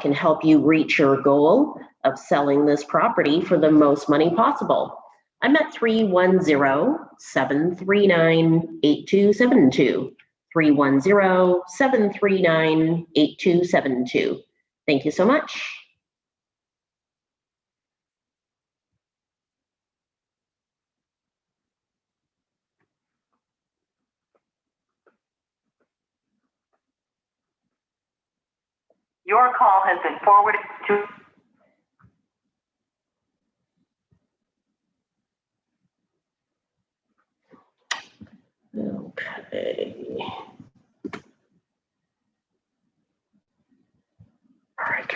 can help you reach your goal of selling this property for the most money possible. I'm at 310-739-8272. 310-739-8272. Thank you so much. Your call has been forwarded to... Okay. All right.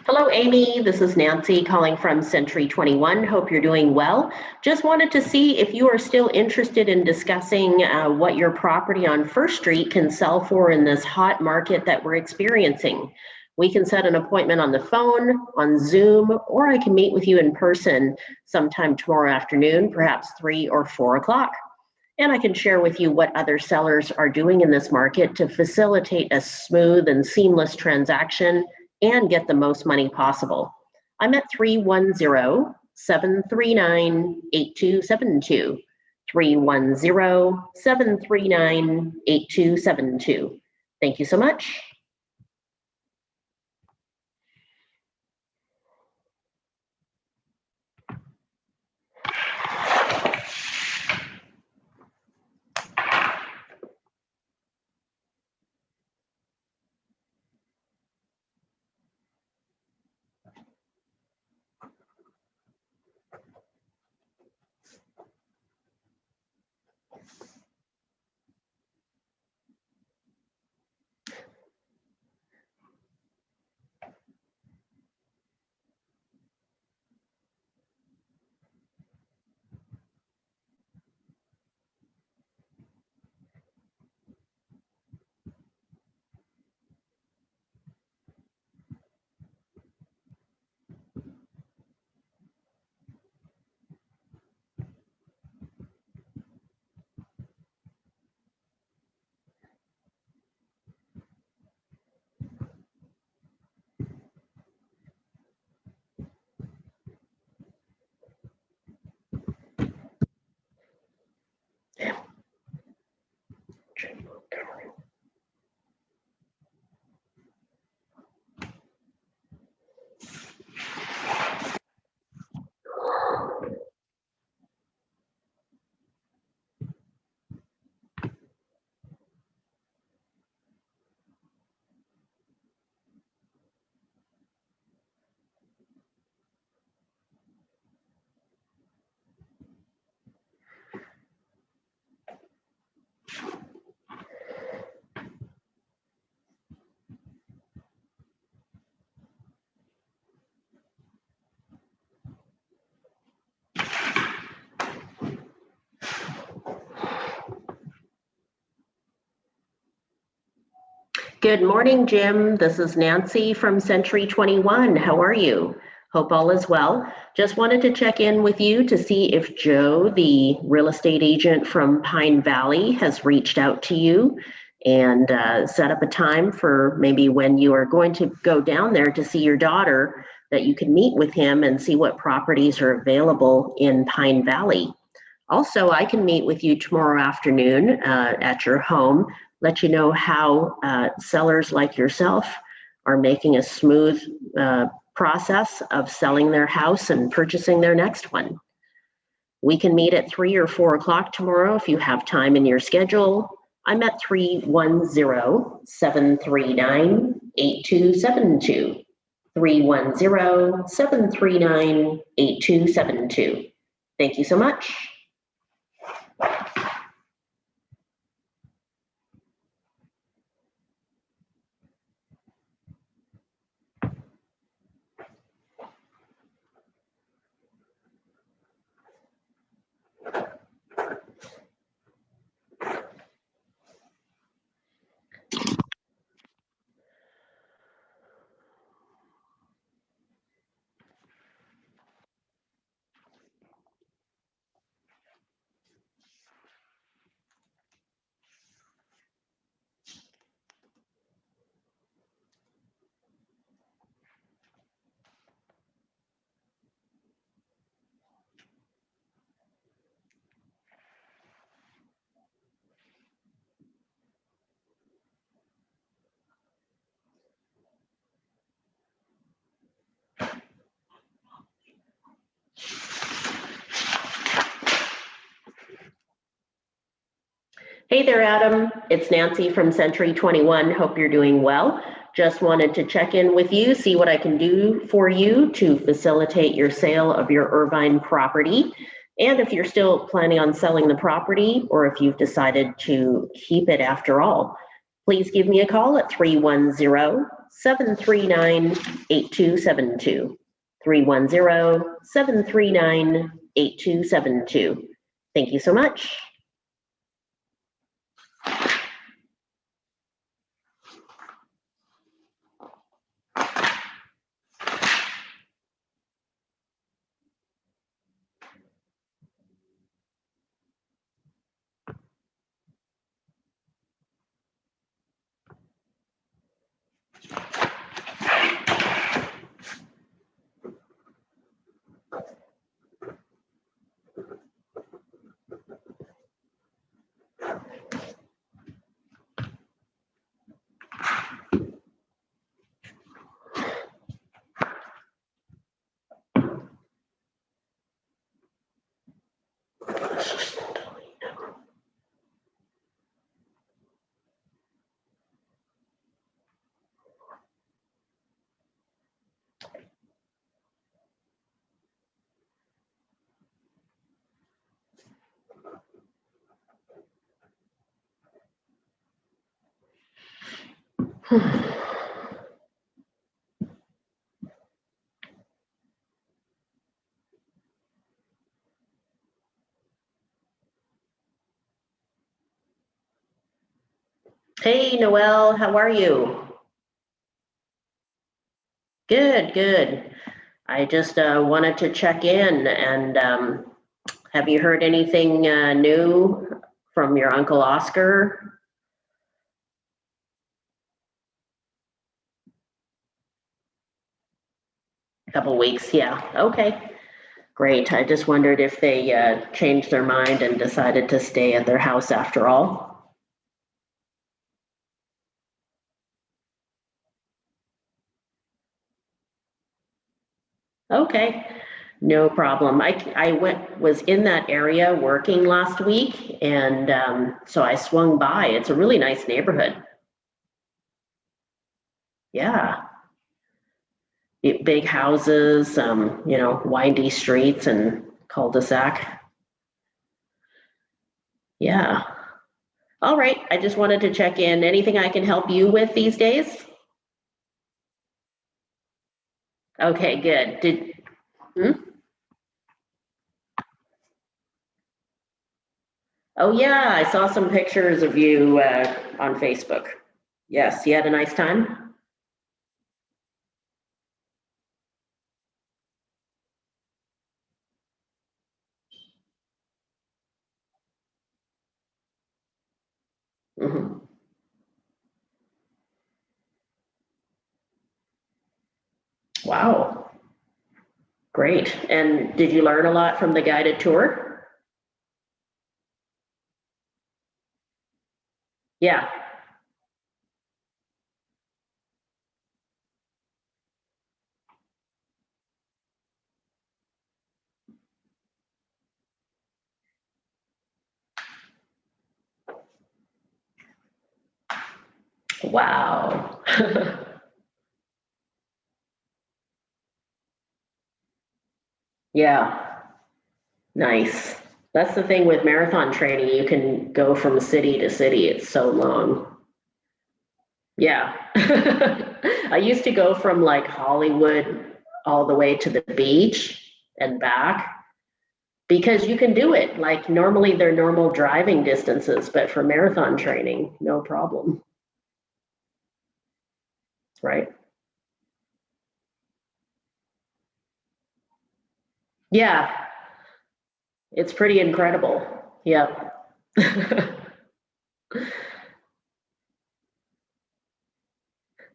Hello, Amy. This is Nancy calling from Century 21. Hope you're doing well. Just wanted to see if you are still interested in discussing what your property on First Street can sell for in this hot market that we're experiencing. We can set an appointment on the phone, on Zoom, or I can meet with you in person sometime tomorrow afternoon, perhaps 3 or 4 o'clock. And I can share with you what other sellers are doing in this market to facilitate a smooth and seamless transaction and get the most money possible. I'm at 310-739-8272. 310-739-8272. Thank you so much. Good morning, Jim. This is Nancy from Century 21. How are you? Hope all is well. Just wanted to check in with you to see if Joe, the real estate agent from Pine Valley, has reached out to you and set up a time for maybe when you are going to go down there to see your daughter that you can meet with him and see what properties are available in Pine Valley. Also, I can meet with you tomorrow afternoon at your home, let you know how sellers like yourself are making a smooth process of selling their house and purchasing their next one. We can meet at 3 or 4 o'clock tomorrow if you have time in your schedule. I'm at 310-739-8272. 310-739-8272. Thank you so much. Hey there, Adam. It's Nancy from Century 21. Hope you're doing well. Just wanted to check in with you, see what I can do for you to facilitate your sale of your Irvine property. And if you're still planning on selling the property, or if you've decided to keep it after all, please give me a call at 310-739-8272. 310-739-8272. Thank you so much. Hey, Noelle, how are you? Good, good. I just wanted to check in and have you heard anything new from your Uncle Oscar? A couple weeks, yeah. Okay, great. I just wondered if they changed their mind and decided to stay at their house after all. Okay, no problem. I was in that area working last week, and so I swung by. It's a really nice neighborhood. Yeah, big houses, windy streets and cul-de-sac. Yeah. All right. I just wanted to check in. Anything I can help you with these days? Okay, good. Oh yeah, I saw some pictures of you on Facebook. Yes, you had a nice time? Hmm. Wow. Great. And did you learn a lot from the guided tour? Yeah. Wow. Yeah. Nice. That's the thing with marathon training. You can go from city to city. It's so long. Yeah. I used to go from like Hollywood all the way to the beach and back because you can do it. Like normally they're normal driving distances, but for marathon training, no problem. Right? Yeah. It's pretty incredible. Yep.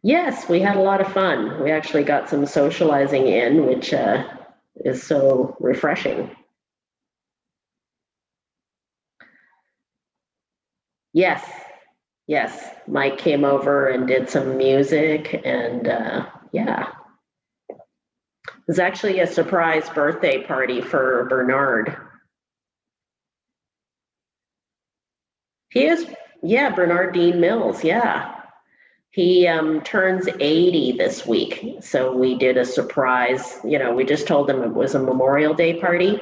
Yes, we had a lot of fun. We actually got some socializing in, which is so refreshing. Yes, yes. Mike came over and did some music, and yeah, it was actually a surprise birthday party for Bernard. He is, yeah, Bernard Dean Mills, yeah. He turns 80 this week, so we did a surprise. We just told him it was a Memorial Day party,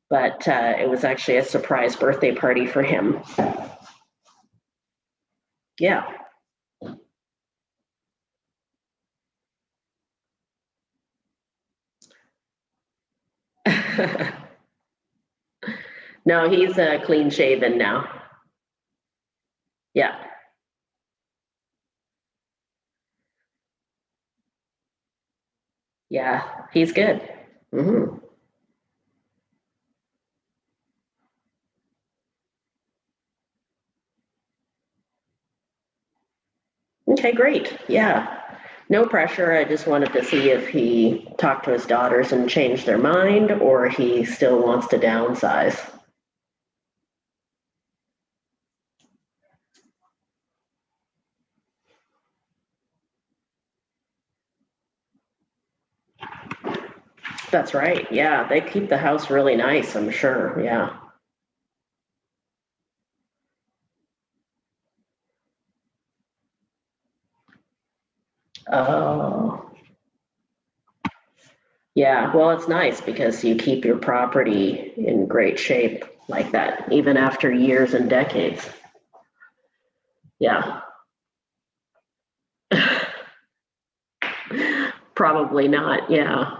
but it was actually a surprise birthday party for him. Yeah. No, he's clean shaven now. Yeah. Yeah, he's good. Hmm. Okay, great. Yeah. No pressure. I just wanted to see if he talked to his daughters and changed their mind or he still wants to downsize. That's right. Yeah, they keep the house really nice, I'm sure. Yeah. Oh, yeah. Well, it's nice because you keep your property in great shape like that, even after years and decades. Yeah. Probably not. Yeah.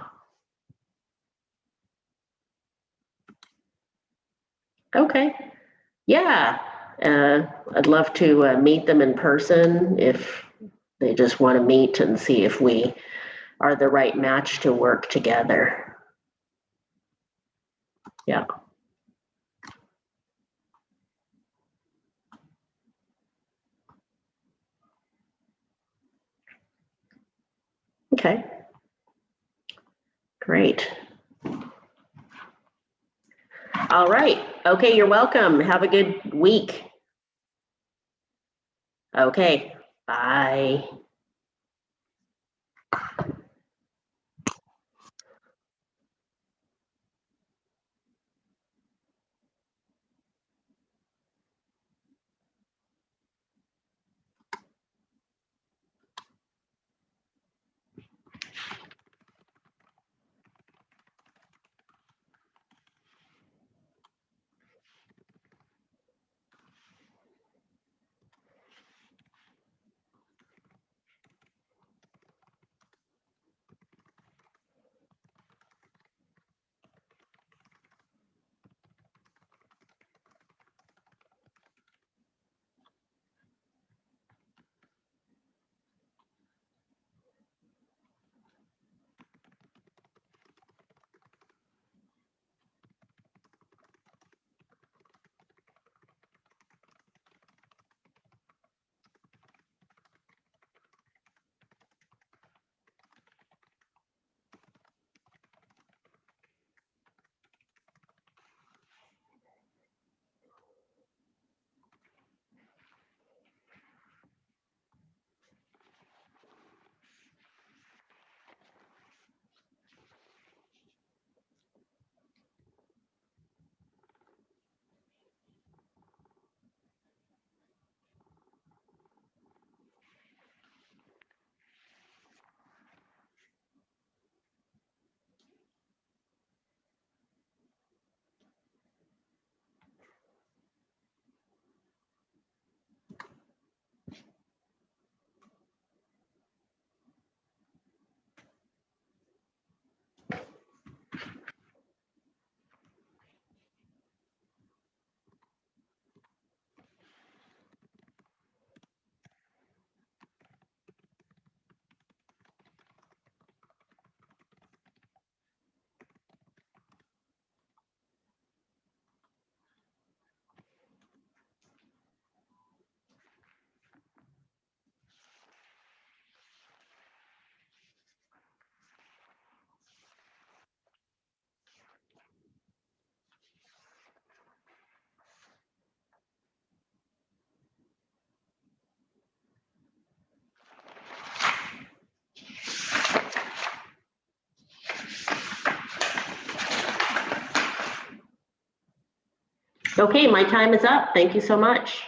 Okay. Yeah. I'd love to meet them in person if they just want to meet and see if we are the right match to work together. Yeah. Okay. Great. All right. Okay. You're welcome. Have a good week. Okay. Bye. Okay, my time is up. Thank you so much.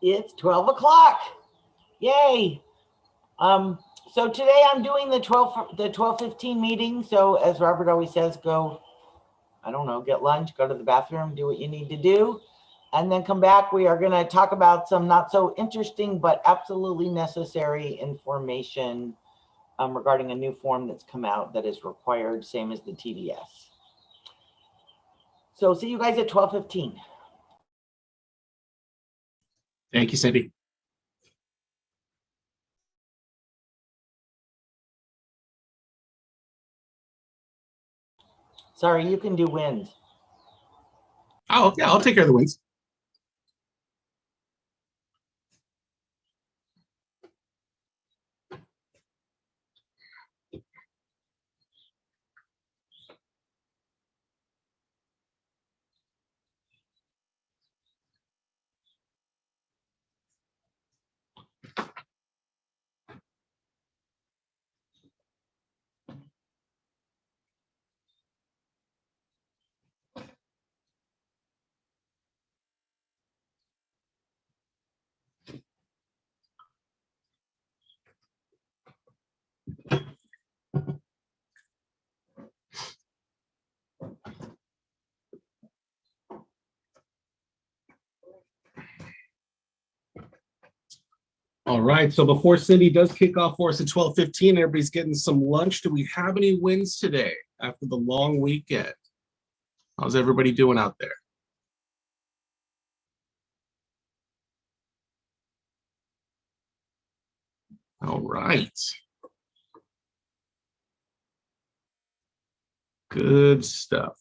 It's 12 o'clock. Yay. So today I'm doing the 12:15 meeting. So as Robert always says, go, I don't know, get lunch, go to the bathroom, do what you need to do, and then come back. We are going to talk about some not so interesting, but absolutely necessary information regarding a new form that's come out that is required, same as the TDS. So see you guys at 12:15. Thank you, Cindy. Sorry, you can do wins. Oh, yeah, I'll take care of the wins. All right, so before Cindy does kick off for us at 12:15, everybody's getting some lunch. Do we have any wins today after the long weekend? How's everybody doing out there? All right. Good stuff.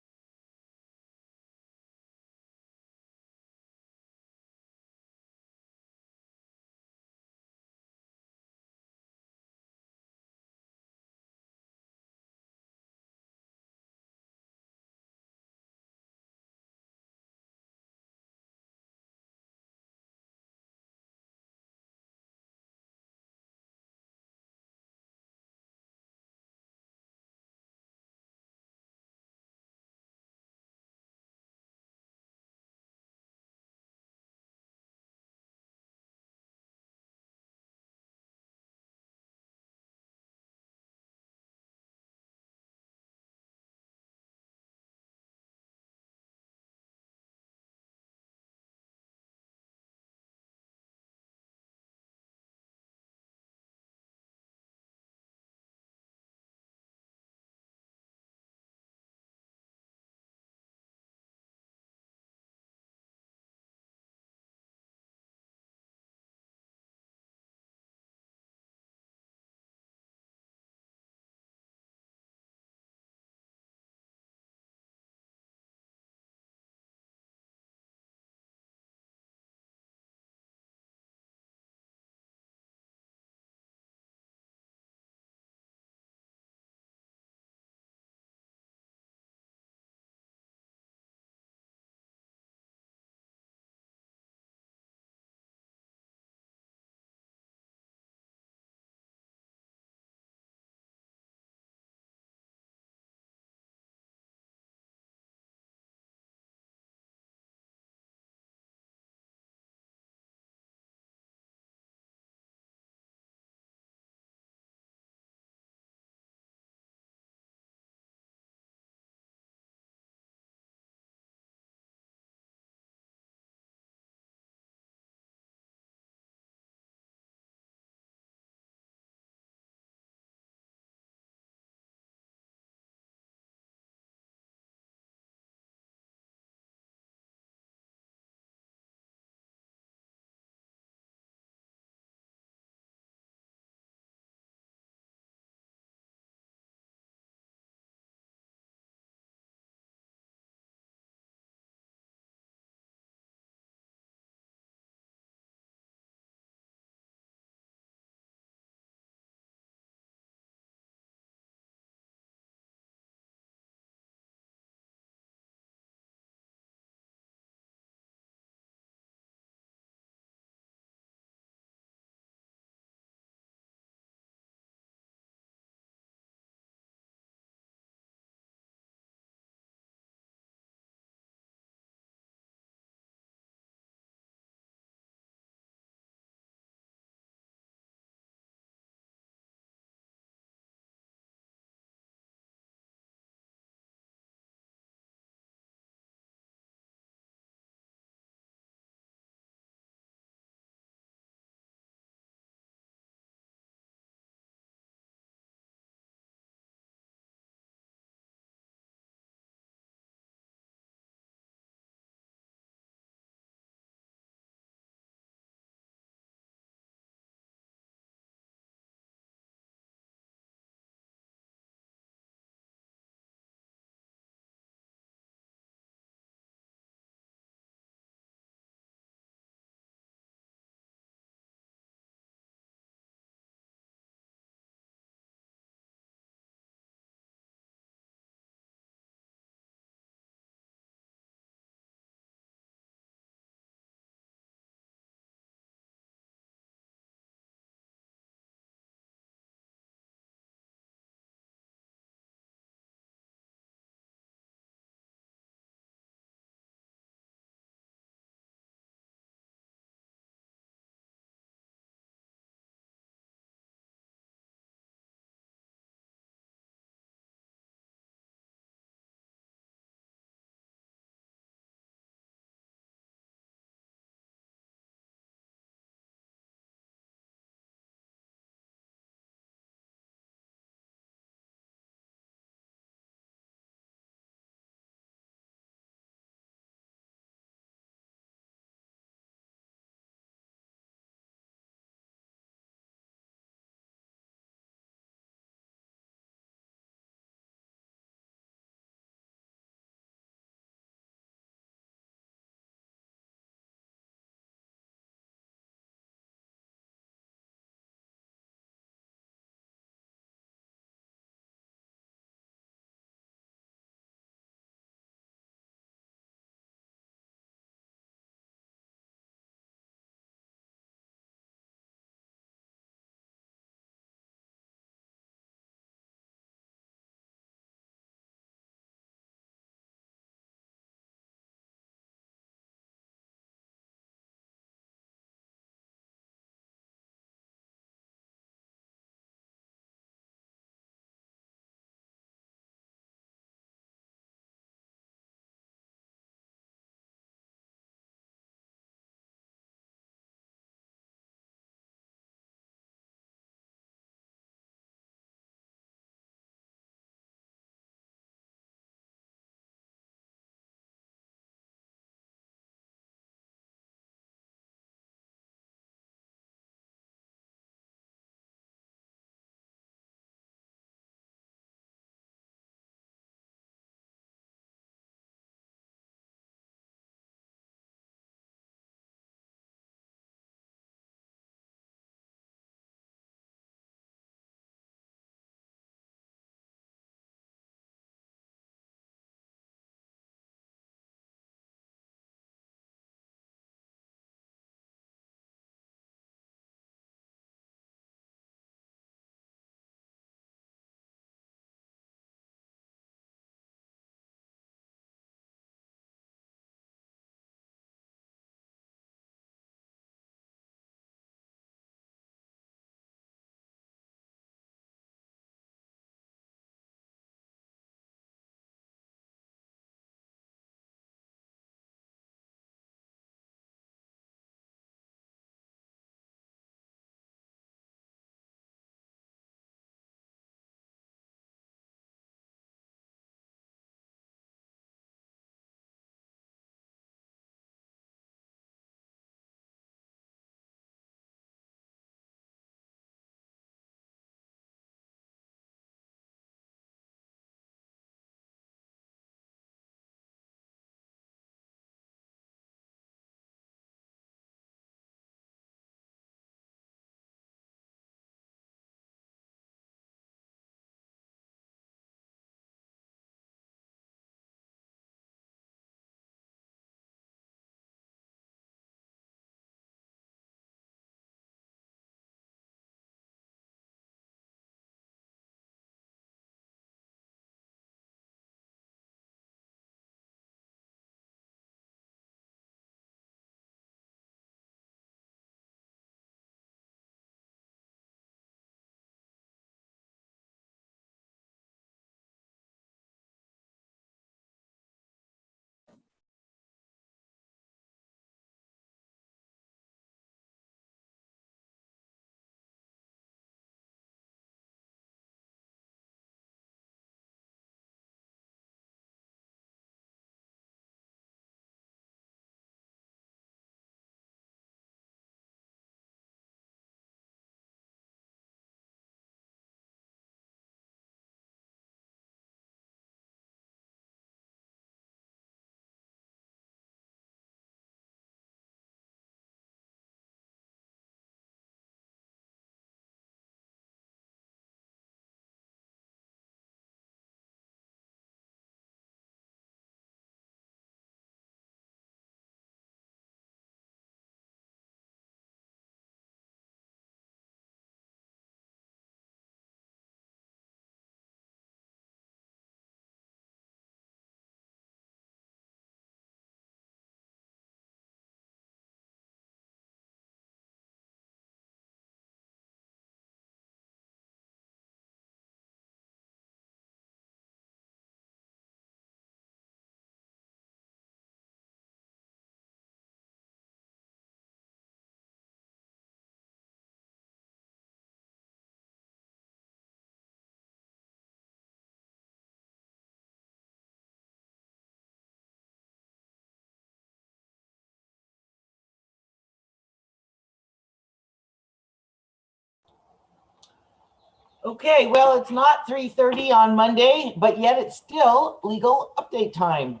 Okay, well, it's not 3:30 on Monday, but yet it's still legal update time.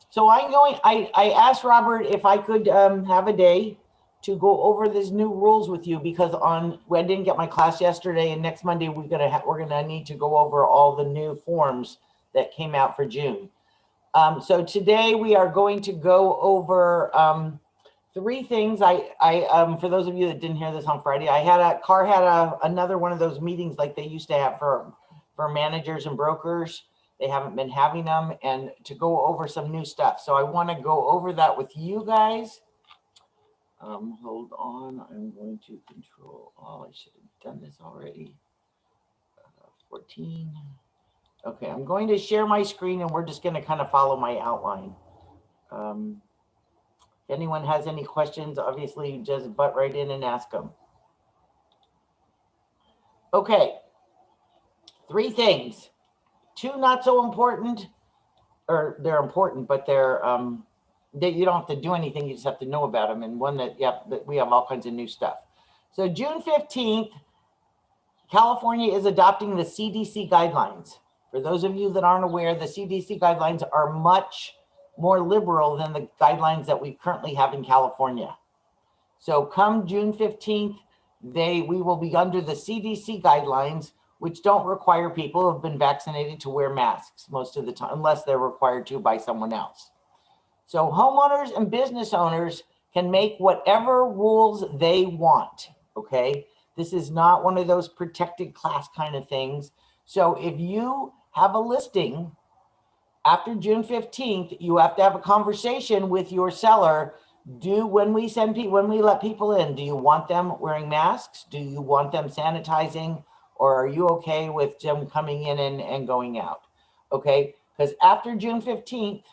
So I asked Robert if I could have a day to go over these new rules with you, because I didn't get my class yesterday, and next Monday we're gonna need to go over all the new forms that came out for June. So today we are going to go over three things. For those of you that didn't hear this on Friday, CAR had another one of those meetings like they used to have for managers and brokers. They haven't been having them, and to go over some new stuff. So I want to go over that with you guys. Hold on, I'm going to control all. I should have done this already. 14. Okay, I'm going to share my screen, and we're just going to kind of follow my outline. If anyone has any questions, obviously just butt right in and ask them. Okay, three things. Two not so important, or they're important, but they're you don't have to do anything, you just have to know about them. And one that we have all kinds of new stuff. So June 15th, California is adopting the CDC guidelines. For those of you that aren't aware, the CDC guidelines are much more liberal than the guidelines that we currently have in California. So come June 15th, we will be under the CDC guidelines, which don't require people who have been vaccinated to wear masks most of the time, unless they're required to by someone else. So homeowners and business owners can make whatever rules they want, okay? This is not one of those protected class kind of things. So if you have a listing after June 15th, you have to have a conversation with your seller. When we let people in, do you want them wearing masks? Do you want them sanitizing? Or are you okay with them coming in and going out? Okay, because after June 15th,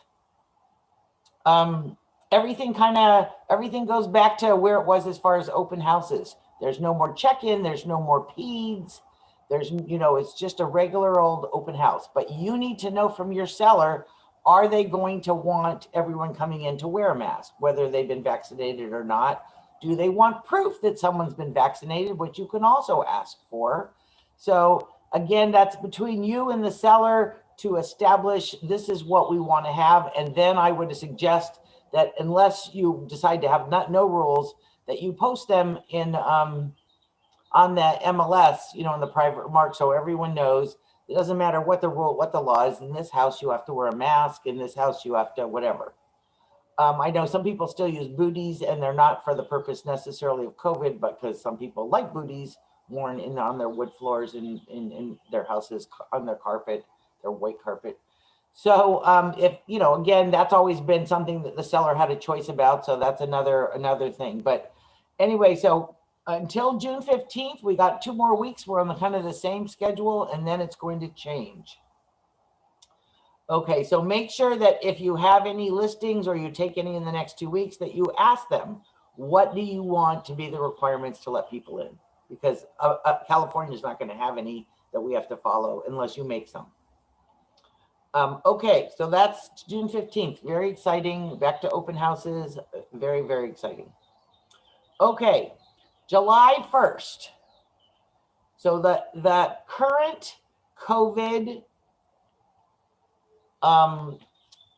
everything goes back to where it was as far as open houses. There's no more check-in, there's no more peds. It's just a regular old open house. But you need to know from your seller, are they going to want everyone coming in to wear a mask, whether they've been vaccinated or not? Do they want proof that someone's been vaccinated, which you can also ask for? So again, that's between you and the seller to establish this is what we want to have. And then I would suggest that unless you decide to have no rules, that you post them in on the MLS, in the private remarks, so everyone knows. It doesn't matter what the law is. In this house, you have to wear a mask. In this house, you have to whatever. I know some people still use booties, and they're not for the purpose necessarily of COVID, but because some people like booties worn on their wood floors in their houses, on their carpet, their white carpet. So if again, that's always been something that the seller had a choice about. So that's another thing. But anyway, so until June 15th, we got 2 more weeks. We're on the kind of the same schedule, and then it's going to change. Okay, so make sure that if you have any listings or you take any in the next 2 weeks, that you ask them, what do you want to be the requirements to let people in? Because California is not going to have any that we have to follow unless you make some. Okay, so that's June 15th. Very exciting. Back to open houses. Very, very exciting. Okay, July 1st. So the current COVID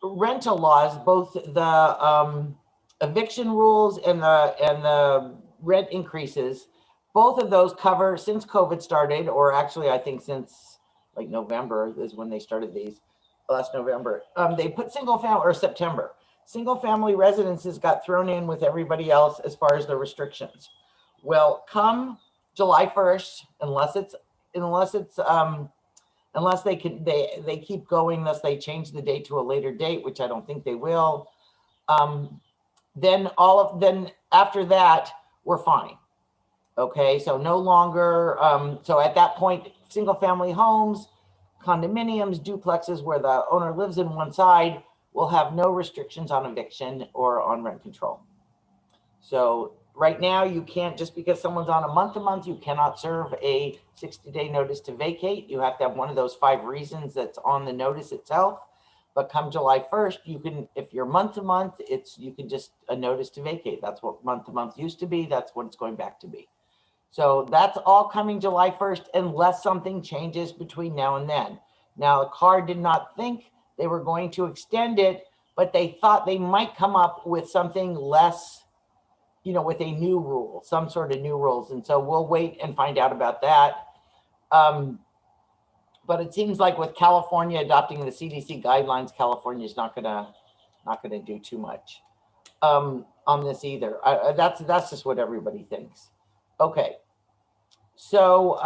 rental laws, both the eviction rules and the rent increases, both of those cover since COVID started, or actually I think since like November is when they started these, last November. They put single family, or September. Single family residences got thrown in with everybody else as far as the restrictions. Well, come July 1st, unless they keep going, unless they change the date to a later date, which I don't think they will. Then after that, we're fine. Okay, so no longer, so at that point, single family homes, condominiums, duplexes where the owner lives in one side will have no restrictions on eviction or on rent control. So right now you can't, just because someone's on a month-to-month, you cannot serve a 60-day notice to vacate. You have to have one of those 5 reasons that's on the notice itself. But come July 1st, you can, if you're month-to-month, you can just a notice to vacate. That's what month-to-month used to be. That's what it's going back to be. So that's all coming July 1st, unless something changes between now and then. Now, CAR did not think they were going to extend it, but they thought they might come up with something less, with a new rule, some sort of new rules. And so we'll wait and find out about that. But it seems like with California adopting the CDC guidelines, California is not gonna do too much on this either. That's just what everybody thinks. Okay, so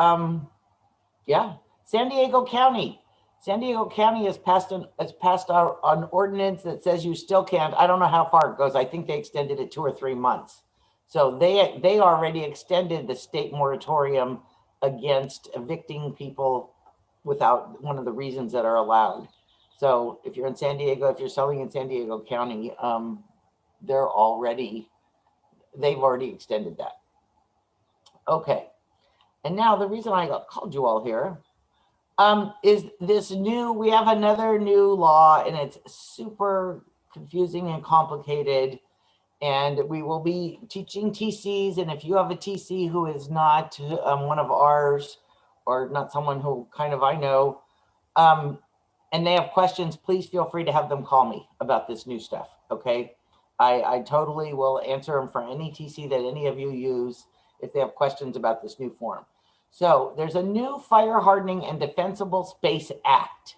yeah, San Diego County has passed an ordinance that says you still can't. I don't know how far it goes. I think they extended it 2 or 3 months. So they already extended the state moratorium against evicting people without one of the reasons that are allowed. So if you're in San Diego, if you're selling in San Diego County, they've already extended that. Okay, and now the reason I called you all here is this we have another new law, and it's super confusing and complicated. And we will be teaching TCs. And if you have a TC who is not one of ours, or not someone who kind of I know, and they have questions, please feel free to have them call me about this new stuff, okay? I totally will answer them for any TC that any of you use if they have questions about this new form. So there's a new Fire Hardening and Defensible Space Act,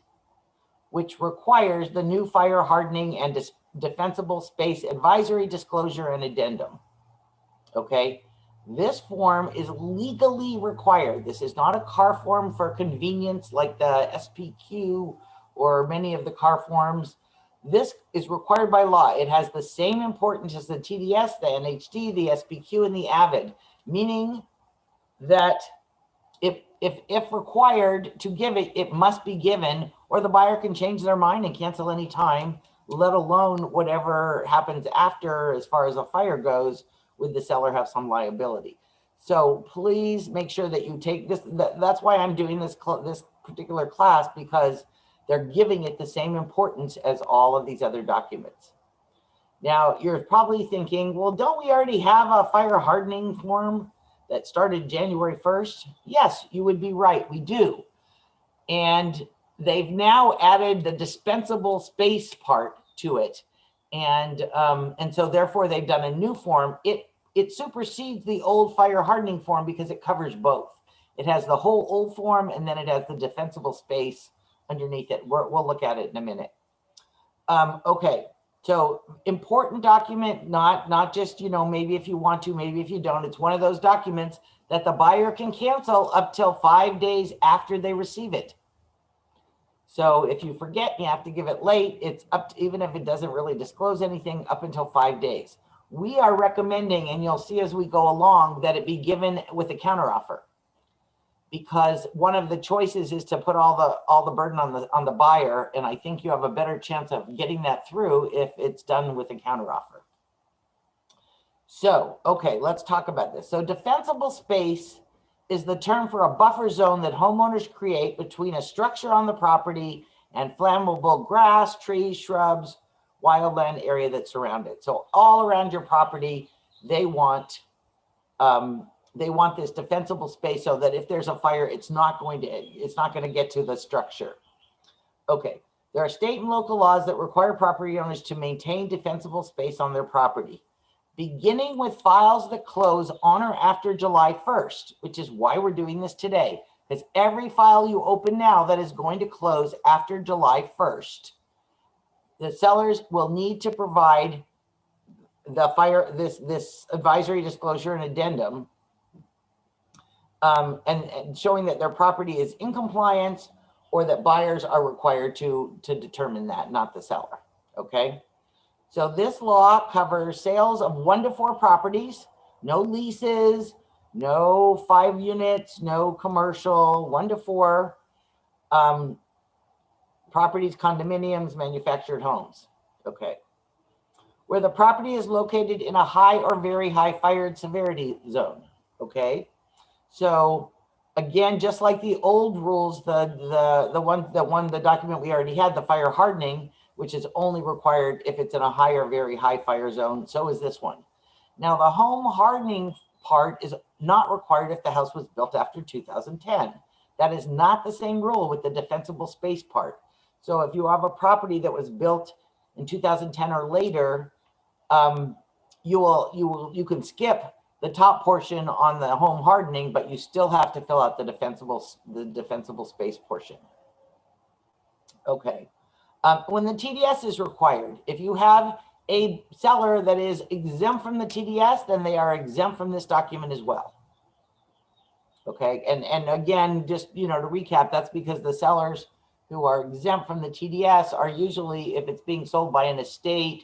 which requires the new Fire Hardening and Defensible Space Advisory Disclosure and Addendum. Okay, this form is legally required. This is not a CAR form for convenience like the SPQ or many of the CAR forms. This is required by law. It has the same importance as the TDS, the NHD, the SPQ, and the AVID, meaning that if required to give it, it must be given, or the buyer can change their mind and cancel any time, let alone whatever happens after as far as a fire goes, would the seller have some liability. So please make sure that you take this. That's why I'm doing this particular class, because they're giving it the same importance as all of these other documents. Now, you're probably thinking, well, don't we already have a fire hardening form that started January 1st? Yes, you would be right, we do. And they've now added the dispensable space part to it. And so therefore they've done a new form. It supersedes the old fire hardening form because it covers both. It has the whole old form, and then it has the defensible space underneath it. We'll look at it in a minute. Okay, so important document, not just, maybe if you want to, maybe if you don't. It's one of those documents that the buyer can cancel up till 5 days after they receive it. So if you forget, you have to give it late. It's up to, even if it doesn't really disclose anything, up until 5 days. We are recommending, and you'll see as we go along, that it be given with a counteroffer, because one of the choices is to put all the burden on the buyer, and I think you have a better chance of getting that through if it's done with a counteroffer. So, okay, let's talk about this. So defensible space is the term for a buffer zone that homeowners create between a structure on the property and flammable grass, trees, shrubs, wildland area that surround it. So all around your property, they want this defensible space so that if there's a fire, it's not going to get to the structure. Okay, there are state and local laws that require property owners to maintain defensible space on their property, beginning with files that close on or after July 1st, which is why we're doing this today, because every file you open now that is going to close after July 1st, the sellers will need to provide this advisory disclosure and addendum, and showing that their property is in compliance, or that buyers are required to determine that, not the seller. Okay. So this law covers sales of 1 to 4 properties, no leases, no 5 units, no commercial, 1 to 4 properties, condominiums, manufactured homes. Okay. Where the property is located in a high or very high fire severity zone. Okay. So again, just like the old rules, the document we already had, the fire hardening, which is only required if it's in a high or very high fire zone, so is this one. Now the home hardening part is not required if the house was built after 2010. That is not the same rule with the defensible space part. So if you have a property that was built in 2010 or later, you can skip the top portion on the home hardening, but you still have to fill out the defensible space portion. Okay. When the TDS is required, if you have a seller that is exempt from the TDS, then they are exempt from this document as well. Okay, and again, just to recap, that's because the sellers who are exempt from the TDS are usually, if it's being sold by an estate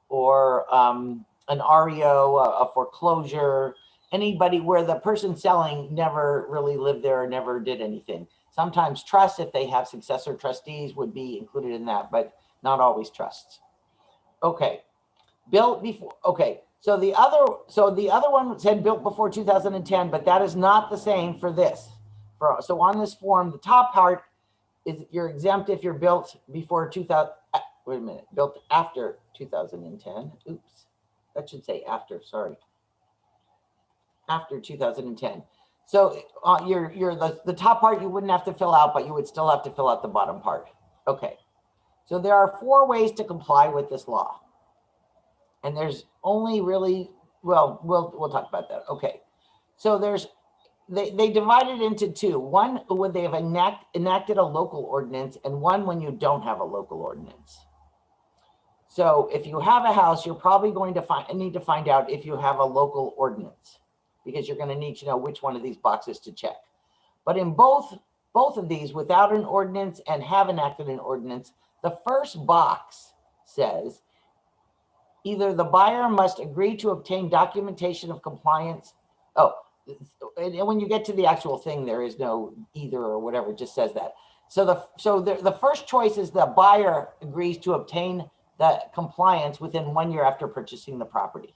or an REO, a foreclosure, anybody where the person selling never really lived there or never did anything. Sometimes trusts, if they have successor trustees, would be included in that, but not always trusts. Okay, built before. Okay, so the other one said built before 2010, but that is not the same for this. So on this form, the top part is you're exempt if you're built before 2000. Wait a minute, built after 2010. Oops, that should say after. Sorry, after 2010. So the top part you wouldn't have to fill out, but you would still have to fill out the bottom part. Okay. So there are 4 ways to comply with this law. And there's only really, well, we'll talk about that. Okay. So they divided into 2. One when they have enacted a local ordinance, and one when you don't have a local ordinance. So if you have a house, you're probably going to need to find out if you have a local ordinance, because you're going to need to know which one of these boxes to check. But in both of these, without an ordinance and have enacted an ordinance, the first box says either the buyer must agree to obtain documentation of compliance. Oh, and when you get to the actual thing, there is no either or whatever, it just says that. So the first choice is the buyer agrees to obtain the compliance within 1 year after purchasing the property.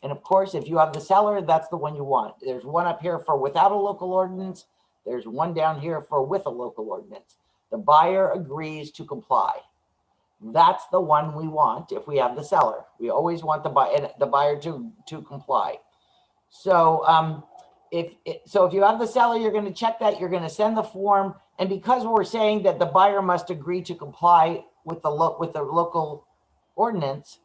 And of course, if you have the seller, that's the one you want. There's one up here for without a local ordinance. There's one down here for with a local ordinance. The buyer agrees to comply. That's the one we want if we have the seller. We always want the buyer to comply. So if you have the seller, you're going to check that. You're going to send the form. And because we're saying that the buyer must agree to comply with the local ordinance,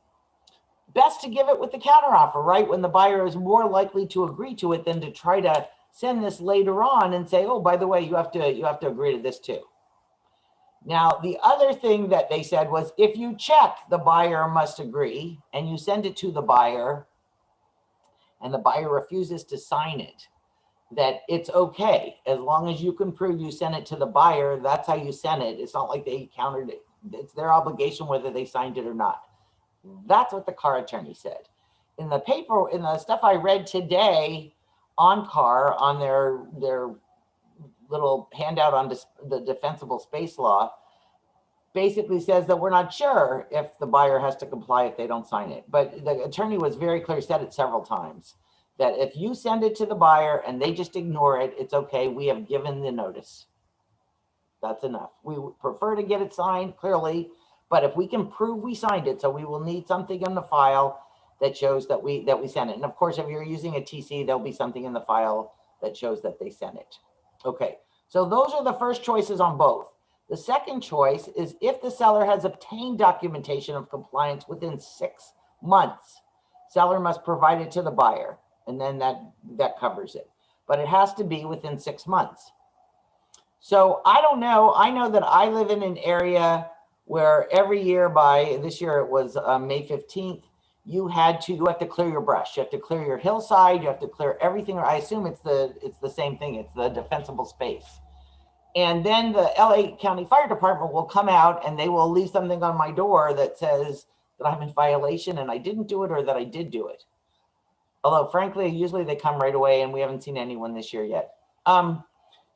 best to give it with the counteroffer, right? When the buyer is more likely to agree to it than to try to send this later on and say, oh, by the way, you have to agree to this too. Now, the other thing that they said was if you check the buyer must agree and you send it to the buyer and the buyer refuses to sign it, that it's okay. As long as you can prove you sent it to the buyer, that's how you send it. It's not like they countered it. It's their obligation whether they signed it or not. That's what the car attorney said. In the paper, in the stuff I read today on car, on their little handout on the defensible space law, basically says that we're not sure if the buyer has to comply if they don't sign it. But the attorney was very clear, said it several times, that if you send it to the buyer and they just ignore it, it's okay. We have given the notice. That's enough. We would prefer to get it signed clearly, but if we can prove we signed it, so we will need something in the file that shows that we sent it. And of course, if you're using a TC, there'll be something in the file that shows that they sent it. Okay, so those are the first choices on both. The second choice is if the seller has obtained documentation of compliance within 6 months, seller must provide it to the buyer, and then that covers it. But it has to be within 6 months. So I don't know. I know that I live in an area where every year this year it was May 15th, you have to clear your brush. You have to clear your hillside. You have to clear everything. I assume it's the same thing. It's the defensible space. And then the LA County Fire Department will come out and they will leave something on my door that says that I'm in violation and I didn't do it or that I did do it. Although frankly, usually they come right away and we haven't seen anyone this year yet.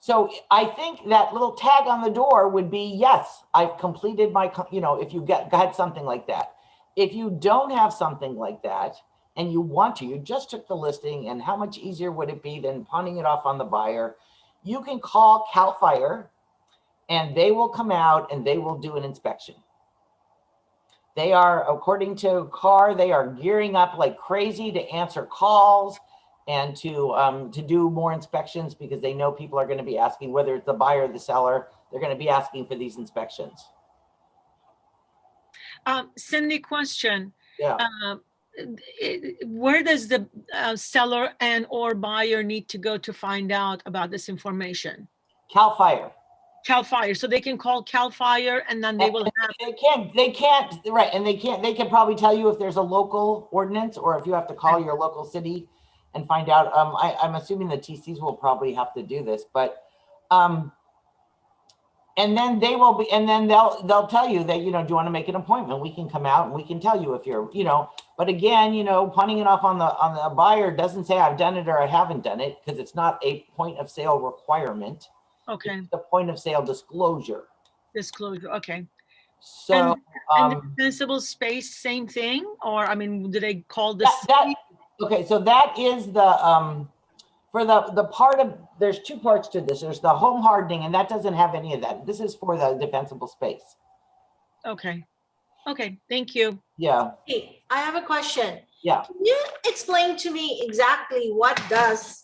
So I think that little tag on the door would be, yes, I've completed my, if you got something like that. If you don't have something like that and you want to, you just took the listing, and how much easier would it be than pawning it off on the buyer? You can call CAL FIRE and they will come out and they will do an inspection. They are, according to CAR, they are gearing up like crazy to answer calls and to do more inspections because they know people are going to be asking, whether it's the buyer or the seller, they're going to be asking for these inspections. Cindy, question. Yeah. Where does the seller and or buyer need to go to find out about this information? CAL FIRE. CAL FIRE. So they can call CAL FIRE and then they will have. They can't, right. And they can probably tell you if there's a local ordinance or if you have to call your local city and find out. I'm assuming the TCs will probably have to do this, but, and then they will be, and then they'll tell you that, do you want to make an appointment? We can come out and we can tell you if you're, but again, punting it off on the buyer doesn't say I've done it or I haven't done it, because it's not a point of sale requirement. Okay. It's the point of sale disclosure. Disclosure. Okay. So, and the defensible space, same thing? Or, do they call this? Okay. So that is the, for the part of, there's two parts to this. There's the home hardening, and that doesn't have any of that. This is for the defensible space. Okay. Okay. Thank you. Yeah. Hey, I have a question. Yeah. Can you explain to me exactly what does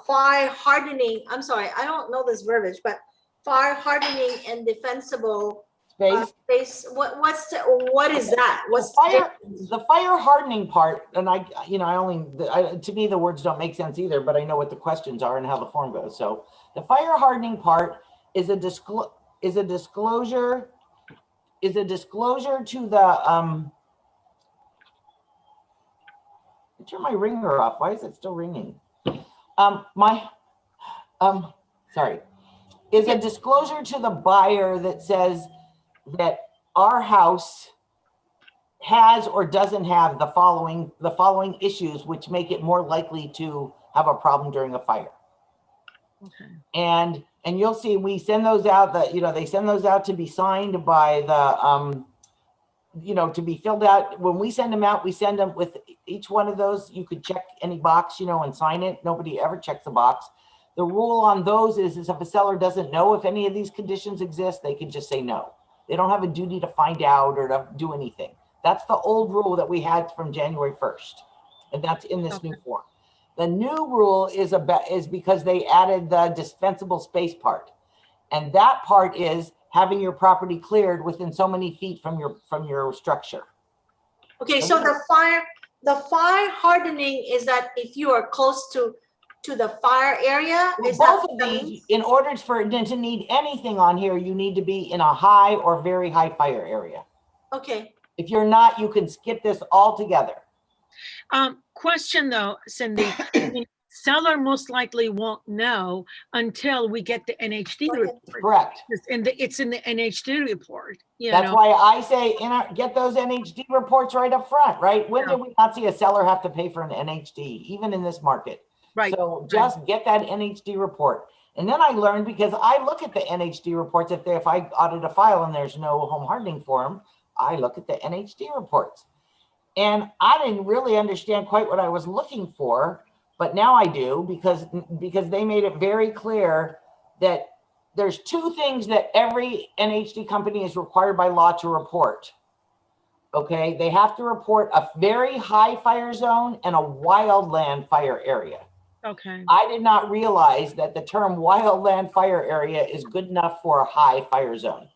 fire hardening, I'm sorry, I don't know this verbiage, but fire hardening and defensible space, what is that? What's the fire hardening part? And to me, the words don't make sense either, but I know what the questions are and how the form goes. So the fire hardening part is a disclosure to the, turn my ringer off. Why is it still ringing? Sorry. Is a disclosure to the buyer that says that our house has or doesn't have the following issues, which make it more likely to have a problem during a fire. Okay. And you'll see, we send those out they send those out to be signed by the, to be filled out. When we send them out, we send them with each one of those. You could check any box, and sign it. Nobody ever checks the box. The rule on those is if a seller doesn't know if any of these conditions exist, they can just say no. They don't have a duty to find out or to do anything. That's the old rule that we had from January 1st. And that's in this new form. The new rule is because they added the dispensable space part. And that part is having your property cleared within so many feet from your structure. Okay, so the fire hardening is that if you are close to the fire area, is that both of these, in order for it to need anything on here, you need to be in a high or very high fire area. Okay. If you're not, you can skip this altogether. Question though, Cindy, seller most likely won't know until we get the NHD report. Correct. It's in the NHD report. That's why I say get those NHD reports right up front, right? When did we not see a seller have to pay for an NHD, even in this market? Right. So just get that NHD report. And then I learned, because I look at the NHD reports, if I audit a file and there's no home hardening form, I look at the NHD reports. And I didn't really understand quite what I was looking for, but now I do, because they made it very clear that there's two things that every NHD company is required by law to report. Okay, they have to report a very high fire zone and a wildland fire area. Okay. I did not realize that the term wildland fire area is good enough for a high fire zone.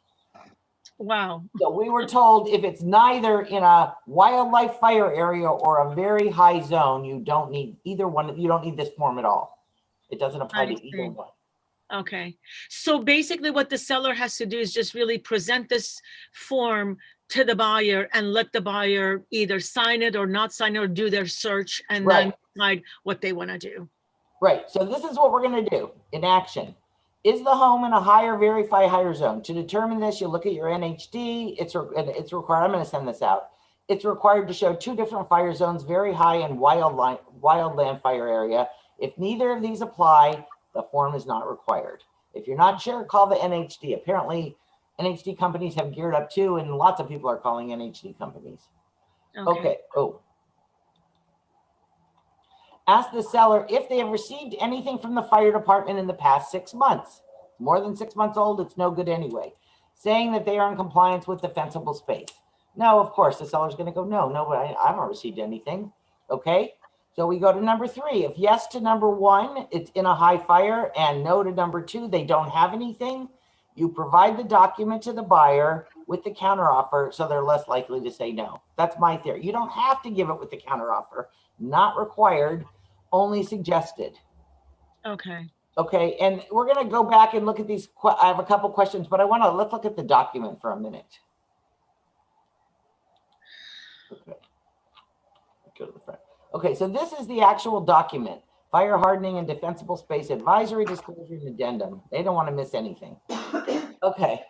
Wow. So we were told if it's neither in a wildlife fire area or a very high zone, you don't need either one. You don't need this form at all. It doesn't apply to either one. Okay. So basically what the seller has to do is just really present this form to the buyer and let the buyer either sign it or not sign it or do their search and then decide what they want to do. Right. So this is what we're going to do in action. Is the home in a higher, very higher zone? To determine this, you look at your NHD. It's required. I'm going to send this out. It's required to show two different fire zones, very high and wildland fire area. If neither of these apply, the form is not required. If you're not sure, call the NHD. Apparently, NHD companies have geared up too, and lots of people are calling NHD companies. Okay. Oh. Ask the seller if they have received anything from the fire department in the past 6 months. More than 6 months old, it's no good anyway. Saying that they are in compliance with defensible space. No, of course, the seller's going to go, no, but I haven't received anything. Okay. So we go to number 3. If yes to number 1, it's in a high fire, and no to number 2, they don't have anything, you provide the document to the buyer with the counteroffer so they're less likely to say no. That's my theory. You don't have to give it with the counteroffer. Not required, only suggested. Okay. Okay, and we're going to go back and look at these. I have a couple questions, but let's look at the document for a minute. Okay, go to the front. Okay, so this is the actual document. Fire hardening and defensible space advisory disclosure and addendum. They don't want to miss anything. Okay.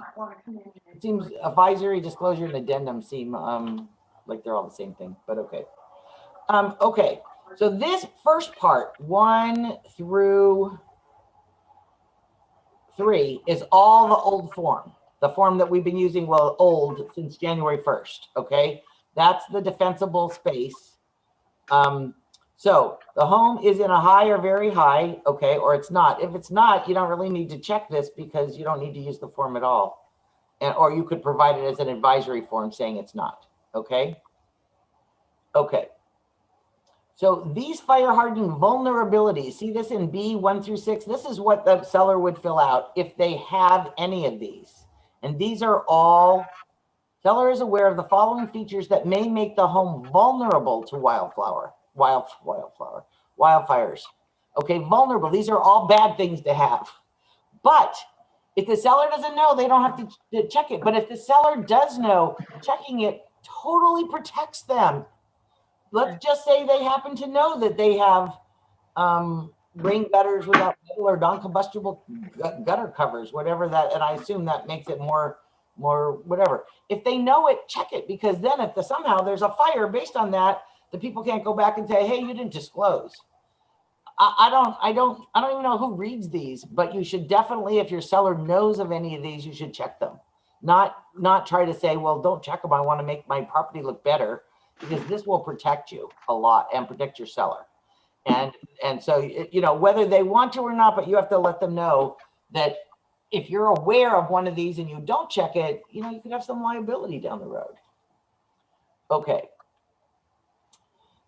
It seems advisory disclosure and addendum seem like they're all the same thing, but okay. Okay, so this first part, 1 through 3, is all the old form. The form that we've been using, well, old since January 1st, okay? That's the defensible space. So the home is in a high or very high, okay, or it's not. If it's not, you don't really need to check this because you don't need to use the form at all. Or you could provide it as an advisory form saying it's not, okay? Okay. So these fire hardening vulnerabilities, see this in B 1 through 6, this is what the seller would fill out if they have any of these. And these are all, seller is aware of the following features that may make the home vulnerable to wildfires. Okay, vulnerable, these are all bad things to have. But if the seller doesn't know, they don't have to check it. But if the seller does know, checking it totally protects them. Let's just say they happen to know that they have rain gutters without metal or non-combustible gutter covers, whatever that, and I assume that makes it more whatever. If they know it, check it, because then if somehow there's a fire based on that, the people can't go back and say, hey, you didn't disclose. I don't even know who reads these, but you should definitely, if your seller knows of any of these, you should check them. Not try to say, well, don't check them. I want to make my property look better, because this will protect you a lot and protect your seller. And so, you know, whether they want to or not, but you have to let them know that if you're aware of one of these and you don't check it, you know, you could have some liability down the road. Okay.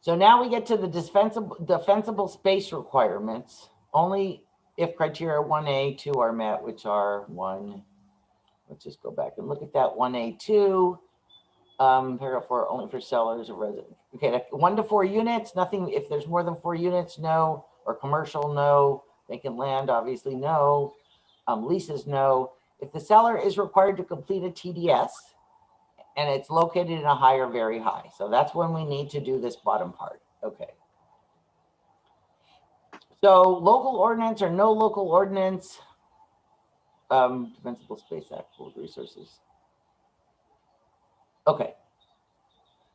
So now we get to the defensible space requirements. Only if criteria 1A, 2 are met, which are 1. Let's just go back and look at that 1A, 2. Paragraph 4, only for sellers or residents. Okay, 1 to 4 units, nothing. If there's more than 4 units, no. Or commercial, no. Vacant land, obviously, no. Leases, no. If the seller is required to complete a TDS and it's located in a high or very high. So that's when we need to do this bottom part. Okay. So local ordinance or no local ordinance, Defensible Space Act, Full Resources. Okay.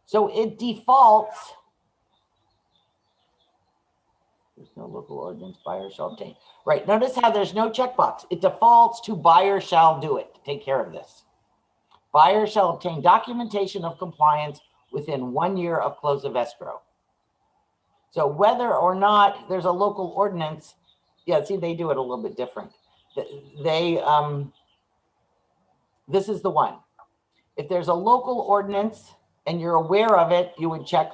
So it defaults. There's no local ordinance, buyer shall obtain. Right, notice how there's no checkbox. It defaults to buyer shall do it, to take care of this. Buyer shall obtain documentation of compliance within 1 year of close of escrow. So whether or not there's a local ordinance, yeah, see, they do it a little bit different. This is the one. If there's a local ordinance and you're aware of it, you would check,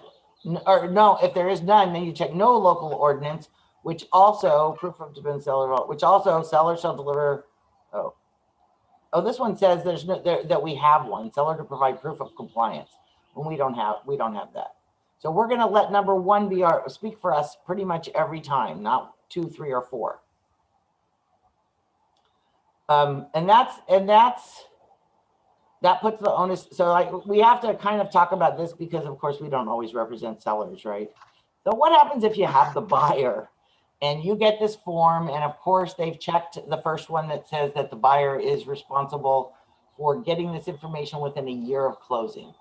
or no, if there is none, then you check no local ordinance, which also proof of defense seller, which also seller shall deliver. Oh, this one says there's no that we have one, seller to provide proof of compliance. When we don't have that. So we're going to let number 1 be speak for us pretty much every time, not 2, 3, or 4. And that puts the onus. So like we have to kind of talk about this because of course we don't always represent sellers, right? So what happens if you have the buyer and you get this form and of course they've checked the first one that says that the buyer is responsible for getting this information within a year of closing.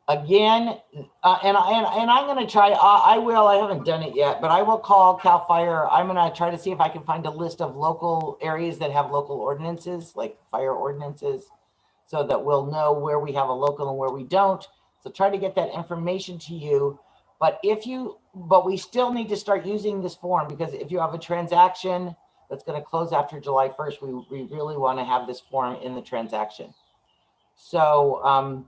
Again, and I'm going to try, I haven't done it yet, but I will call CAL FIRE. I'm going to try to see if I can find a list of local areas that have local ordinances, like fire ordinances, so that we'll know where we have a local and where we don't. So try to get that information to you. But we still need to start using this form, because if you have a transaction that's going to close after July 1st, we really want to have this form in the transaction. So,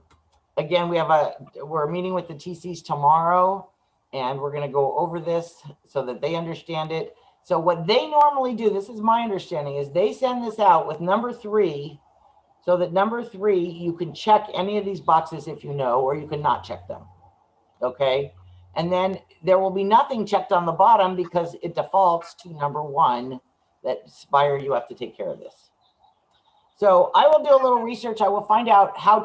again, we're meeting with the TCs tomorrow, and we're going to go over this so that they understand it. So what they normally do, this is my understanding, is they send this out with number 3, so that number 3, you can check any of these boxes if you know, or you can not check them. Okay. And then there will be nothing checked on the bottom because it defaults to number 1, that Spire, you have to take care of this. So I will do a little research. I will find out how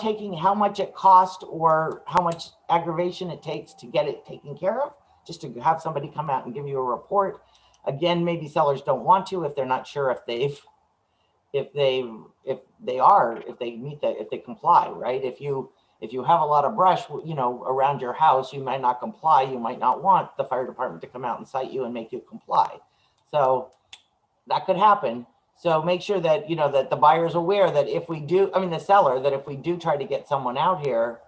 much it costs or how much aggravation it takes to get it taken care of, just to have somebody come out and give you a report. Again, maybe sellers don't want to if they're not sure if they comply, right? If you have a lot of brush, you know, around your house, you might not comply. You might not want the fire department to come out and cite you and make you comply. So that could happen. So make sure that, you know, that the buyer is aware that if we do, I mean, the seller, that if we do try to get someone out here,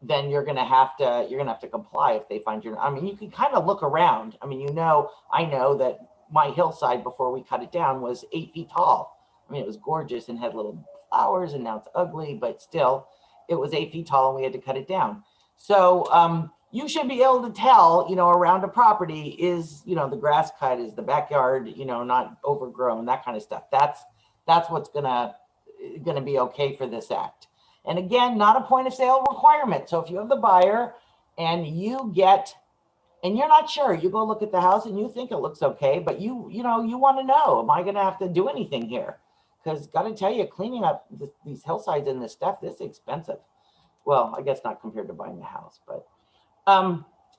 then you're going to have to comply if they find you. I mean, you can kind of look around. I mean, you know, I know that my hillside before we cut it down was 8 feet tall. I mean, it was gorgeous and had little flowers, and now it's ugly, but still it was 8 feet tall and we had to cut it down. So you should be able to tell, you know, around a property is, you know, the grass cut, is the backyard, you know, not overgrown, that kind of stuff. That's what's gonna be okay for this act. And again, not a point of sale requirement. So if you have the buyer and you're not sure, you go look at the house and you think it looks okay, but you want to know, am I going to have to do anything here? Because got to tell you, cleaning up these hillsides and this stuff, this is expensive. Well, I guess not compared to buying a house, but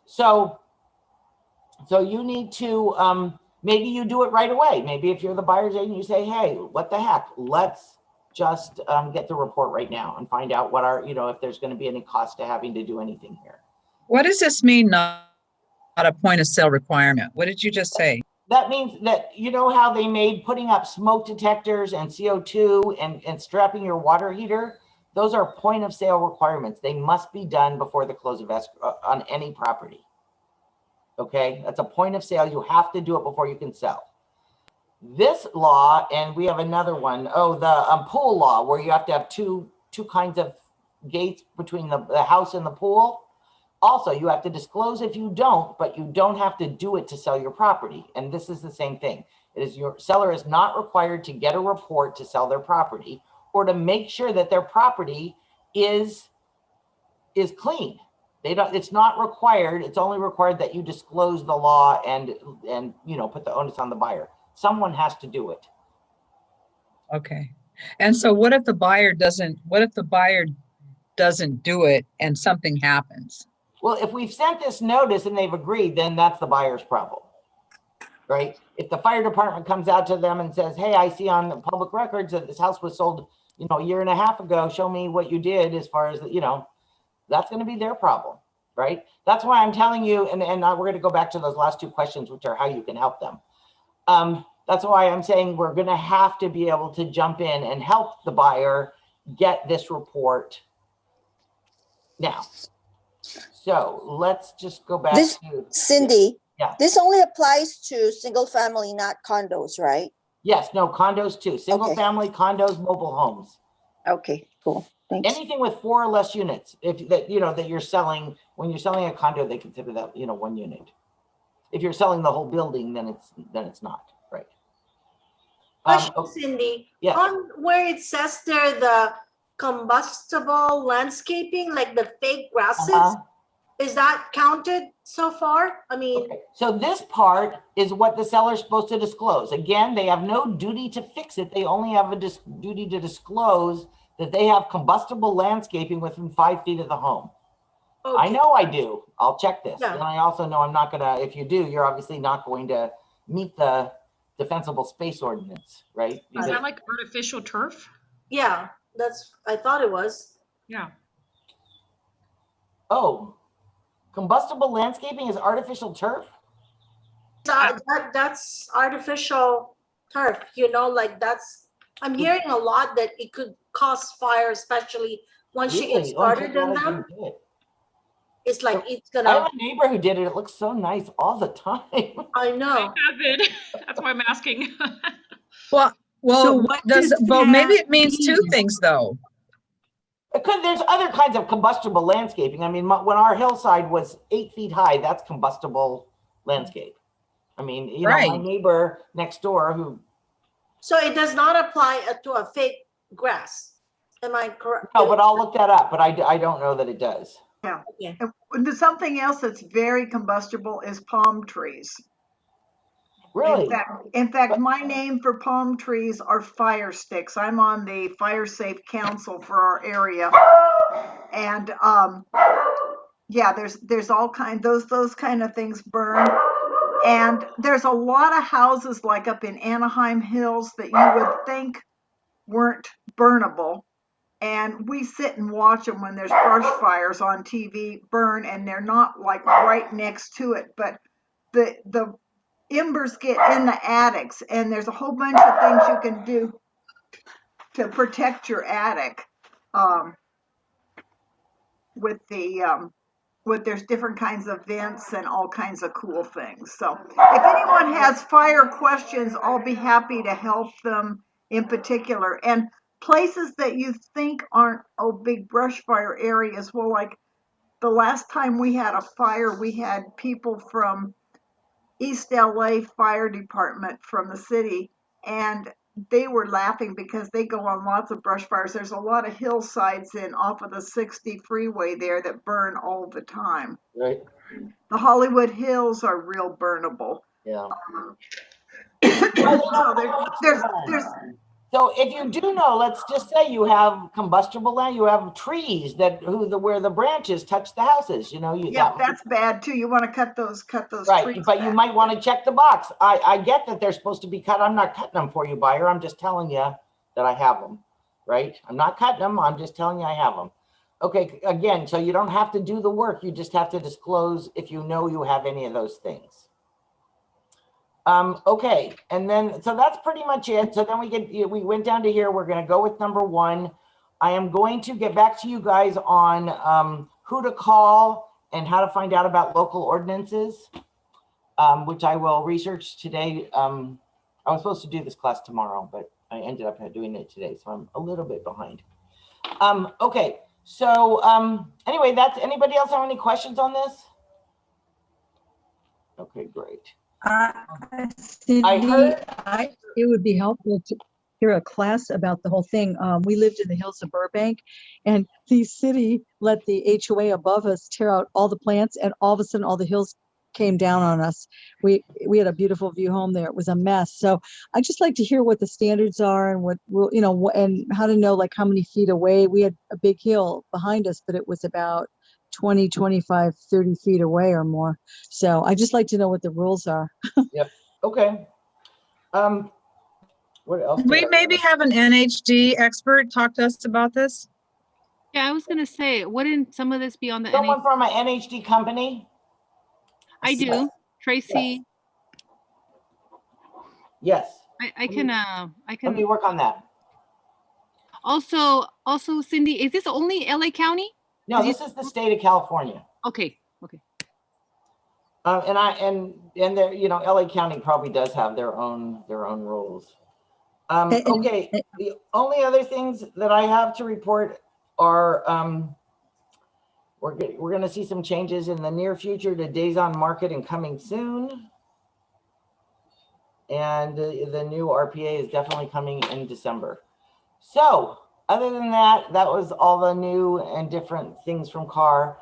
so you need to, maybe you do it right away. Maybe if you're the buyer's agent, you say, hey, what the heck, let's just get the report right now and find out if there's going to be any cost to having to do anything here. What does this mean, not a point of sale requirement? What did you just say? That means that, you know how they made putting up smoke detectors and CO2 and strapping your water heater? Those are point of sale requirements. They must be done before the close of escrow on any property. Okay, that's a point of sale. You have to do it before you can sell. This law, and we have another one, the pool law, where you have to have two kinds of gates between the house and the pool. Also, you have to disclose if you don't, but you don't have to do it to sell your property. And this is the same thing. It is your seller is not required to get a report to sell their property or to make sure that their property is clean. It's not required. It's only required that you disclose the law and put the onus on the buyer. Someone has to do it. Okay. And so what if the buyer doesn't do it and something happens? Well, if we've sent this notice and they've agreed, then that's the buyer's problem, right? If the fire department comes out to them and says, hey, I see on the public records that this house was sold, a year and a half ago, show me what you did as far as, that's going to be their problem, right? That's why I'm telling you, and we're going to go back to those last 2 questions, which are how you can help them. That's why I'm saying we're going to have to be able to jump in and help the buyer get this report now. So let's just go back to Cindy. Yeah. This only applies to single family, not condos, right? Yes, no, condos too. Single family, condos, mobile homes. Okay, cool. Thanks. Anything with 4 or less units, that you're selling, when you're selling a condo, they consider that, 1 unit. If you're selling the whole building, then it's not, right? Question, Cindy. Yes. On where it says there, the combustible landscaping, like the fake grasses, is that counted so far? I mean, okay. So this part is what the seller's supposed to disclose. Again, they have no duty to fix it. They only have a duty to disclose that they have combustible landscaping within 5 feet of the home. okay. I know I do. I'll check this. Yeah. And I also know I'm not gonna, if you do, you're obviously not going to meet the Defensible Space Ordinance, right? Is that like artificial turf? Yeah, I thought it was. Yeah. Oh, combustible landscaping is artificial turf? That's artificial turf, I'm hearing a lot that it could cause fire, especially once you get Really? Oh, I'm so started glad in I them. didn't do it. It's like, it's I gonna, have a neighbor who did it. It looks so nice all the time. I I know. haven't. That's why I'm asking. Well, So what does maybe it means that 2 mean? things though. Because there's other kinds of combustible landscaping. I mean, when our hillside was 8 feet high, that's combustible landscape. I mean, you know, my Right. neighbor next door who, So it does not apply to a fake grass. Am I correct? no, but I'll look that up, but I don't know that it does. Yeah. Okay. And there's something else that's very combustible is palm trees. Really? In fact, my name for palm trees are fire sticks. I'm on the fire safe council for our area. And yeah, there's all kind those kind of things burn. And there's a lot of houses like up in Anaheim Hills that you would think weren't burnable. And we sit and watch them when there's brush fires on TV burn, and they're not like right next to it, but the embers get in the attics, and there's a whole bunch of things you can do to protect your attic with there's different kinds of vents and all kinds of cool things. So if anyone has fire questions, I'll be happy to help them in particular. And places that you think aren't big brush fire areas, well, like the last time we had a fire, we had people from East LA Fire Department from the city, and they were laughing because they go on lots of brush fires. There's a lot of hillsides in off of the 60 freeway there that burn all the time. Right. The Hollywood Hills are real burnable. Yeah. So So if you do know, let's just say you have combustible land, you have trees where the branches touch the houses, you know. That's bad too. You want to cut those right, trees but back. you might want to check the box. I get that they're supposed to be cut. I'm not cutting them for you, buyer. I'm just telling you that I have them, right? I'm not cutting them. I'm just telling you I have them. Okay, again, so you don't have to do the work. You just have to disclose if you know you have any of those things. Okay, and then, so that's pretty much it. So then we went down to here. We're going to go with number 1. I am going to get back to you guys on who to call and how to find out about local ordinances, which I will research today. I was supposed to do this class tomorrow, but I ended up doing it today, so I'm a little bit behind. Okay, so anyway, anybody else have any questions on this? Okay, great. It would be helpful to hear a class about the whole thing. We lived in the hills of Burbank, and the city let the HOA above us tear out all the plants, and all of a sudden all the hills came down on us. We had a beautiful view home there. It was a mess. So I just like to hear what the standards are and what and how to know like how many feet away. We had a big hill behind us, but it was about 20, 25, 30 feet away or more. So I just like to know what the rules are. Yep. Okay. What else? We maybe have an NHD expert talk to us about this. Yeah, I was gonna say, wouldn't some of this be on the Someone from an NHD company? I do. Tracy. Yes. I can Let me work on that. also Cindy, is this only LA County? No, this is the state of California. Okay. And there, you know, LA County probably does have their own rules. Okay, the only other things that I have to report are we're going to see some changes in the near future to days on market and coming soon. And the new RPA is definitely coming in December. So other than that, that was all the new and different things from CAR.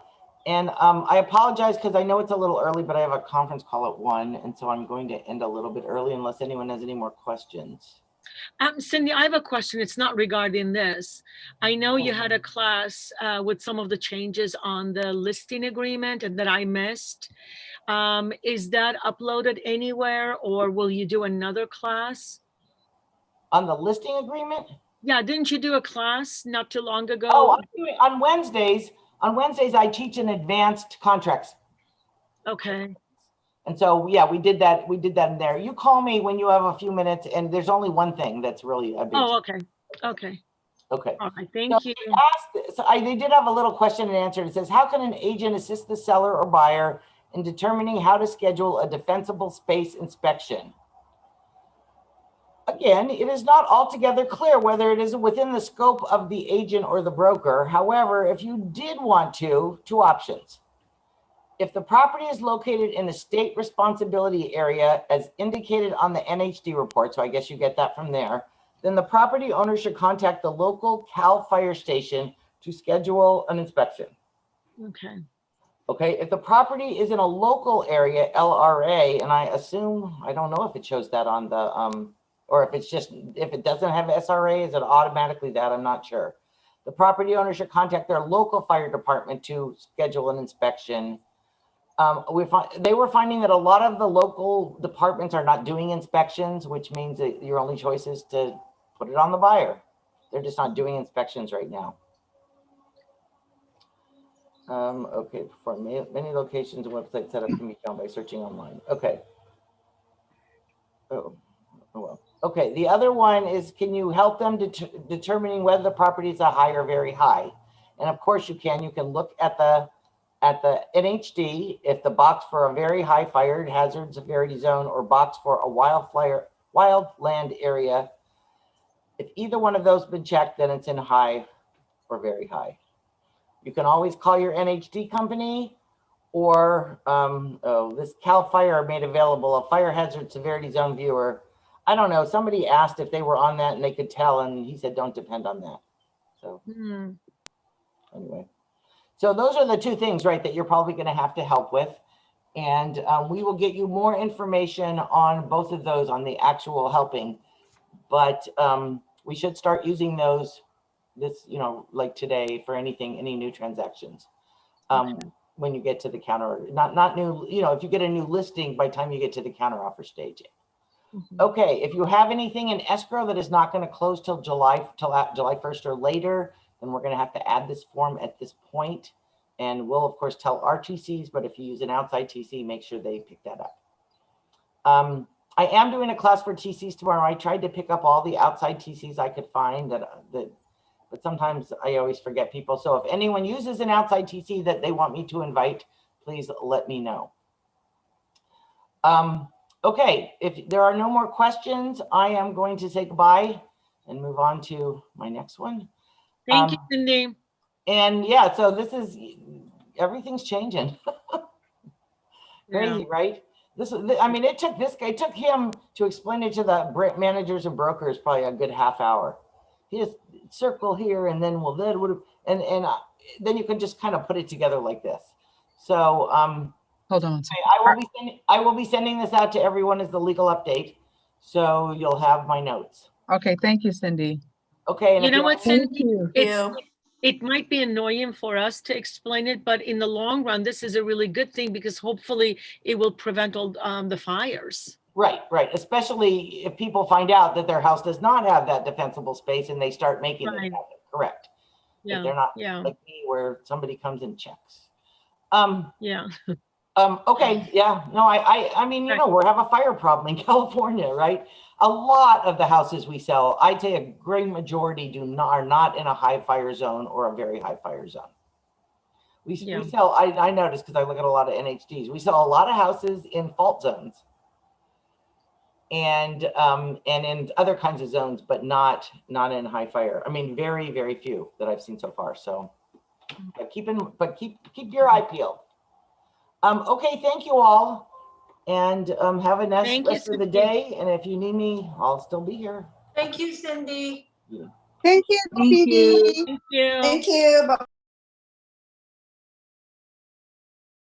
And I apologize because I know it's a little early, but I have a conference call at 1. And so I'm going to end a little bit early unless anyone has any more questions. Cindy, I have a question. It's not regarding this. I know you had a class with some of the changes on the listing agreement and that I missed. Is that uploaded anywhere, or will you do another class? On the listing agreement? Yeah, didn't you do a class not too long ago? Oh, I'm doing, on Wednesdays. On Wednesdays, I teach in advanced contracts. Okay. And so, yeah, we did that. We did that in there. You call me when you have a few minutes, and there's only one thing that's really a big. Oh, okay. Okay. Okay. All right. Thank you. They did have a little question and answer. It says, how can an agent assist the seller or buyer in determining how to schedule a defensible space inspection? Again, it is not altogether clear whether it is within the scope of the agent or the broker. However, if you did want to, two options. If the property is located in a state responsibility area as indicated on the NHD report, so I guess you get that from there, then the property owner should contact the local CAL fire station to schedule an inspection. Okay. Okay, if the property is in a local area, LRA, and I assume, I don't know if it shows that on the, or if it's just, if it doesn't have SRA, is it automatically that? I'm not sure. The property owner should contact their local fire department to schedule an inspection. They were finding that a lot of the local departments are not doing inspections, which means that your only choice is to put it on the buyer. They're just not doing inspections right now. Okay, for many locations, website setup can be found by searching online. Okay. Oh well. Okay, the other one is, can you help them determining whether the property is a high or very high? And of course you can. You can look at the NHD, if the box for a very high fire hazard severity zone or box for a wildland area, if either one of those been checked, then it's in high or very high. You can always call your NHD company, or this CAL FIRE made available a fire hazard severity zone viewer. I don't know, somebody asked if they were on that and they could tell, and he said, don't depend on that. So anyway. So those are the two things, right, that you're probably going to have to help with. And we will get you more information on both of those on the actual helping. But we should start using those like today for anything, any new transactions. When you get to the counter, not new, if you get a new listing by the time you get to the counter offer stage. Okay, if you have anything in escrow that is not going to close till July 1st or later, then we're going to have to add this form at this point. And we'll, of course, tell our TCs, but if you use an outside TC, make sure they pick that up. I am doing a class for TCs tomorrow. I tried to pick up all the outside TCs I could find, but sometimes I always forget people. So if anyone uses an outside TC that they want me to invite, please let me know. Okay, if there are no more questions, I am going to say goodbye and move on to my next one. Thank you, Cindy. And yeah, so this is, everything's changing. Crazy, right? I mean, it took him to explain it to the managers and brokers probably a good half hour. He just circle here and then and then you can just kind of put it together like this. So hold on. I will be sending this out to everyone as the legal update. So you'll have my notes. Okay, thank you, Cindy. Okay. And you know what, Cindy? you. It might be annoying for us to explain it, but in the long run, this is a really good thing because hopefully it will prevent all the fires. Right. Especially if people find out that their house does not have that defensible space and they start making it happen. Correct. Yeah. If they're not like me, where somebody comes and checks. Yeah. Okay. Yeah. No, I mean, we have a fire problem in California, right? A lot of the houses we sell, I'd say a great majority are not in a high fire zone or a very high fire zone. We sell, I noticed because I look at a lot of NHDs, we sell a lot of houses in fault zones and in other kinds of zones, but not in high fire. I mean, very, very few that I've seen so far. So keep your eye peeled. Okay, thank you all. And have a nice rest of the day. And if you need me, I'll still be here. Thank you, Cindy. Thank you, Thank you. Thank you. Thank you. Bye.